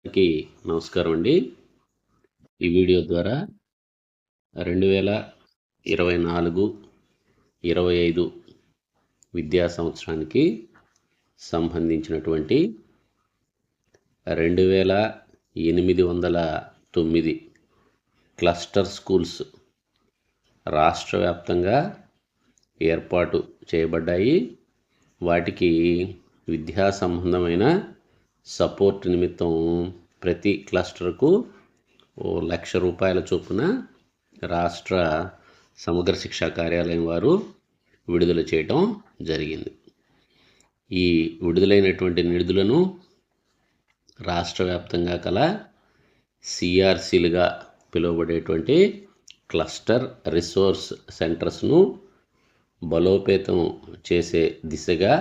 అందరికీ నమస్కారం అండి. ఈ వీడియో ద్వారా 2024-25 విద్యా సంవత్సరానికి సంబంధించినటువంటి 2809 క్లస్టర్ స్కూల్స్ రాష్ట్ర వ్యాప్తంగా ఏర్పాటు చేయబడ్డాయి. వాటికి విద్యా సంబంధమైన సపోర్ట్ నిమిత్తం ప్రతి క్లస్టర్కు ₹1,00,000 చొప్పున రాష్ట్ర సమగ్ర శిక్షా కార్యాలయం వారు విడుదల చేయటం జరిగింది. ఈ విడుదలైనటువంటి నిధులను రాష్ట్ర వ్యాప్తంగా కల CRCలుగా పిలువబడేటువంటి క్లస్టర్ రిసోర్స్ సెంటర్స్ను బలోపేతం చేసే దిశగా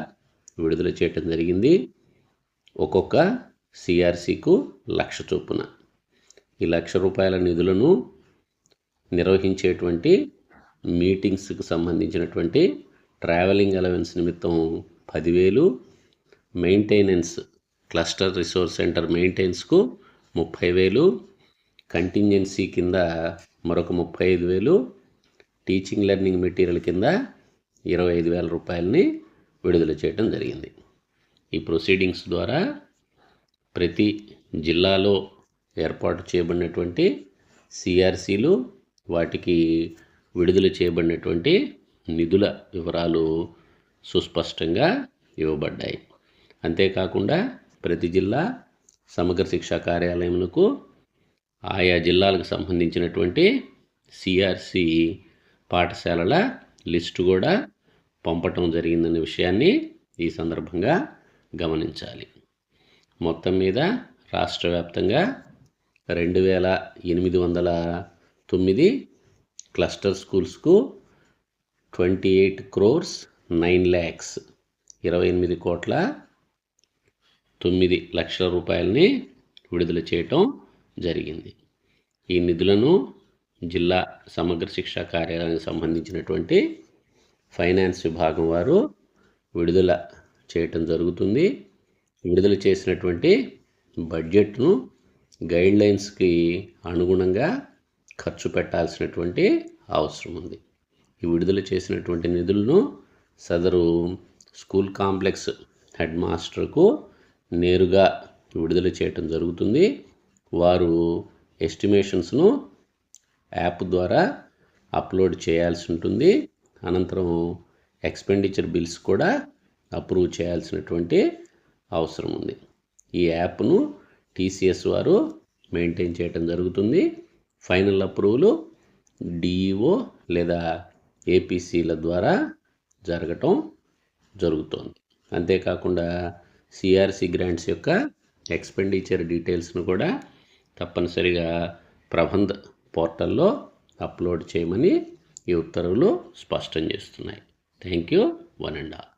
విడుదల చేయటం జరిగింది. ఒక్కొక్క CRCకు ₹1,00,000 చొప్పున ఈ ₹1,00,000 నిధులను నిర్వహించేటువంటి మీటింగ్స్కి సంబంధించినటువంటి ట్రావెలింగ్ అలవెన్స్ నిమిత్తం 10,000, మెయింటెనెన్స్ క్లస్టర్ రిసోర్స్ సెంటర్ మెయింటెనెన్స్కు 30,000, కంటింజెన్సీ కింద మరొక 35,000, టీచింగ్ లెర్నింగ్ మెటీరియల్ కింద ₹25,000 విడుదల చేయడం జరిగింది. ఈ ప్రొసీడింగ్స్ ద్వారా ప్రతి జిల్లాలో ఏర్పాటు చేయబడినటువంటి CRCలు వాటికి విడుదల చేయబడినటువంటి నిధుల వివరాలు సుస్పష్టంగా ఇవ్వబడ్డాయి. అంతేకాకుండా ప్రతి జిల్లా సమగ్ర శిక్షా కార్యాలయములకు ఆయా జిల్లాలకు సంబంధించినటువంటి CRC పాఠశాలల లిస్టు కూడా పంపటం జరిగిందనే విషయాన్ని ఈ సందర్భంగా గమనించాలి. మొత్తం మీద రాష్ట్ర వ్యాప్తంగా 2809 క్లస్టర్ స్కూల్స్కు 28,28,9,00,000 విడుదల చేయటం జరిగింది. ఈ నిధులను జిల్లా సమగ్ర శిక్షా కార్యాలయానికి సంబంధించినటువంటి ఫైనాన్స్ విభాగం వారు విడుదల చేయటం జరుగుతుంది. విడుదల చేసినటువంటి బడ్జెట్ను గైడ్లైన్స్కి అనుగుణంగా ఖర్చు పెట్టాల్సినటువంటి అవసరం ఉంది. ఈ విడుదల చేసినటువంటి నిధులను సదరు స్కూల్ కాంప్లెక్స్ హెడ్ మాస్టర్కు నేరుగా విడుదల చేయటం జరుగుతుంది. వారు ఎస్టిమేషన్స్ను యాప్ ద్వారా అప్లోడ్ చేయాల్సి ఉంటుంది. అనంతరం ఎక్స్పెండిచర్ బిల్స్ కూడా అప్రూవ్ చేయాల్సినటువంటి అవసరం ఉంది. ఈ యాప్ను TCS వారు మెయింటైన్ చేయటం జరుగుతుంది. ఫైనల్ అప్రూవల్ DEO లేదా APCల ద్వారా జరగటం జరుగుతోంది. అంతేకాకుండా CRC గ్రాంట్స్ యొక్క ఎక్స్పెండిచర్ డీటెయిల్స్ను కూడా తప్పనిసరిగా ప్రబంధ్ పోర్టల్లో అప్లోడ్ చేయమని ఈ ఉత్తర్వులు స్పష్టం చేస్తున్నాయి. Thank you. 1 and all.